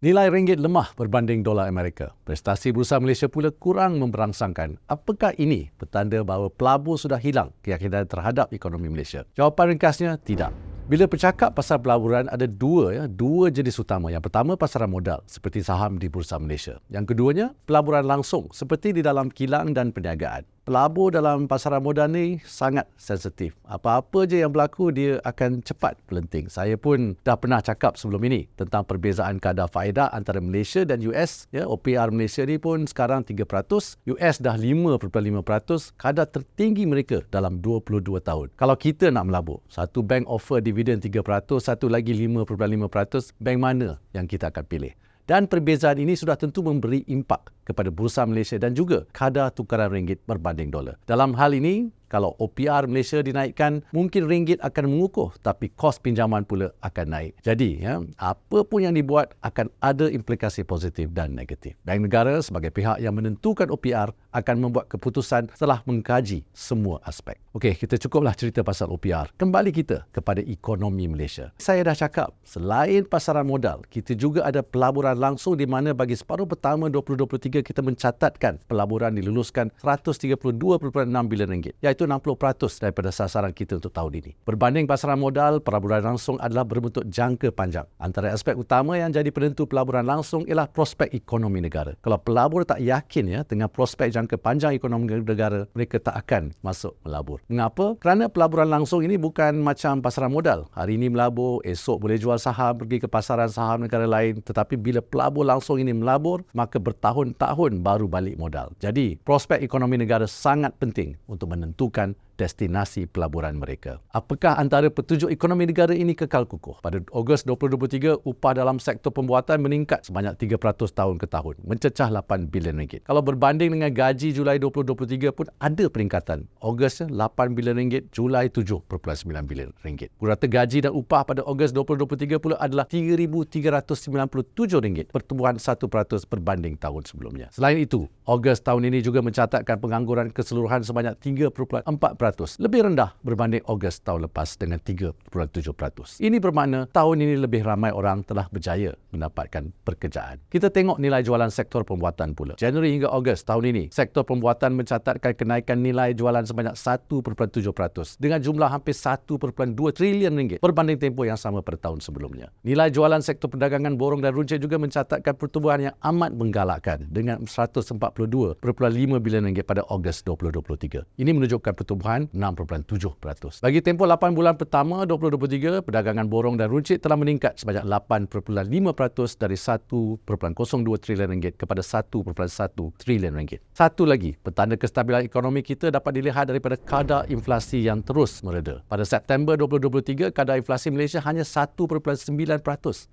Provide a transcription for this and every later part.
Nilai ringgit lemah berbanding dolar Amerika. Prestasi Bursa Malaysia pula kurang memberangsangkan. Apakah ini petanda bahawa pelabur sudah hilang keyakinan terhadap ekonomi Malaysia? Jawapan ringkasnya, tidak. Bila bercakap pasal pelaburan, ada dua jenis utama. Yang pertama, pasaran modal seperti saham di Bursa Malaysia. Yang keduanya, pelaburan langsung seperti di dalam kilang dan perniagaan. Pelabur dalam pasaran modal ni sangat sensitif. Apa-apa je yang berlaku, dia akan cepat pelenting. Saya pun dah pernah cakap sebelum ini tentang perbezaan kadar faedah antara Malaysia dan US. OPR Malaysia ni pun sekarang 3%, US dah 5.5%, kadar tertinggi mereka dalam 22 tahun. Kalau kita nak melabur, satu bank offer dividen 3%, satu lagi 5.5%, bank mana yang kita akan pilih? Dan perbezaan ini sudah tentu memberi impak kepada Bursa Malaysia dan juga kadar tukaran ringgit berbanding dolar. Dalam hal ini, kalau OPR Malaysia dinaikkan, mungkin ringgit akan mengukuh, tapi kos pinjaman pula akan naik. Jadi, apa pun yang dibuat akan ada implikasi positif dan negatif. Bank negara sebagai pihak yang menentukan OPR akan membuat keputusan setelah mengkaji semua aspek. Okey, kita cukuplah cerita pasal OPR. Kembali kita kepada ekonomi Malaysia. Saya dah cakap, selain pasaran modal, kita juga ada pelaburan langsung di mana bagi separuh pertama 2023 kita mencatatkan pelaburan diluluskan 132.6 bilion ringgit, iaitu 60% daripada sasaran kita untuk tahun ini. Berbanding pasaran modal, pelaburan langsung adalah berbentuk jangka panjang. Antara aspek utama yang jadi penentu pelaburan langsung ialah prospek ekonomi negara. Kalau pelabur tak yakin dengan prospek jangka panjang ekonomi negara, mereka tak akan masuk melabur. Mengapa? Kerana pelaburan langsung ini bukan macam pasaran modal. Hari ini melabur, esok boleh jual saham, pergi ke pasaran saham negara lain. Tetapi bila pelabur langsung ini melabur, maka bertahun-tahun baru balik modal. Jadi, prospek ekonomi negara sangat penting untuk menentukan destinasi pelaburan mereka. Apakah antara petunjuk ekonomi negara ini kekal kukuh? Pada Ogos 2023, upah dalam sektor pembuatan meningkat sebanyak 3% tahun ke tahun, mencecah 8 bilion ringgit. Kalau berbanding dengan gaji Julai 2023 pun ada peningkatan. Ogos 8 bilion ringgit, Julai 7.9 bilion ringgit. Purata gaji dan upah pada Ogos 2023 pula adalah 3,397 ringgit, pertumbuhan 1% berbanding tahun sebelumnya. Selain itu, Ogos tahun ini juga mencatatkan pengangguran keseluruhan sebanyak 3.4%, lebih rendah berbanding Ogos tahun lepas dengan 3.7%. Ini bermakna tahun ini lebih ramai orang telah berjaya mendapatkan pekerjaan. Kita tengok nilai jualan sektor pembuatan pula. Januari hingga Ogos tahun ini, sektor pembuatan mencatatkan kenaikan nilai jualan sebanyak 1.7% dengan jumlah hampir 1.2 trilion ringgit berbanding tempoh yang sama pada tahun sebelumnya. Nilai jualan sektor perdagangan borong dan runcit juga mencatatkan pertumbuhan yang amat menggalakkan dengan 142.5 bilion ringgit pada Ogos 2023. Ini menunjukkan pertumbuhan 6.7%. Bagi tempoh 8 bulan pertama 2023, perdagangan borong dan runcit telah meningkat sebanyak 8.5% dari 1.02 trilion ringgit kepada 1.1 trilion ringgit. Satu lagi, petanda kestabilan ekonomi kita dapat dilihat daripada kadar inflasi yang terus mereda. Pada September 2023, kadar inflasi Malaysia hanya 1.9%,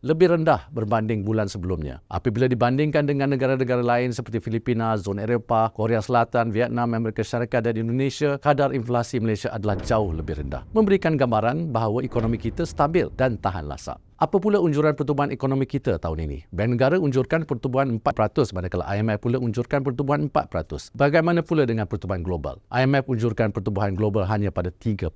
lebih rendah berbanding bulan sebelumnya. Apabila dibandingkan dengan negara-negara lain seperti Filipina, zona Eropah, Korea Selatan, Vietnam, Amerika Syarikat dan Indonesia, kadar inflasi Malaysia adalah jauh lebih rendah, memberikan gambaran bahawa ekonomi kita stabil dan tahan lasak. Apa pula unjuran pertumbuhan ekonomi kita tahun ini? Bank negara unjurkan pertumbuhan 4%, manakala IMF pula unjurkan pertumbuhan 4%. Bagaimana pula dengan pertumbuhan global? IMF unjurkan pertumbuhan global hanya pada 3%.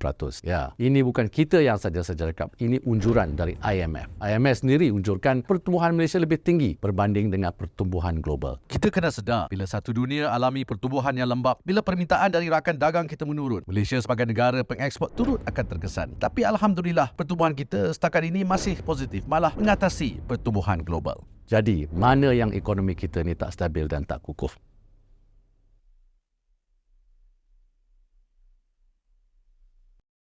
Ya, ini bukan kita yang saja-saja cakap. Ini unjuran dari IMF. IMF sendiri unjurkan pertumbuhan Malaysia lebih tinggi berbanding dengan pertumbuhan global. Kita kena sedar bila satu dunia alami pertumbuhan yang lembab, bila permintaan dari rakan dagang kita menurun, Malaysia sebagai negara pengeksport turut akan terkesan. Tapi alhamdulillah, pertumbuhan kita setakat ini masih positif, malah mengatasi pertumbuhan global. Jadi, mana yang ekonomi kita ni tak stabil dan tak kukuh?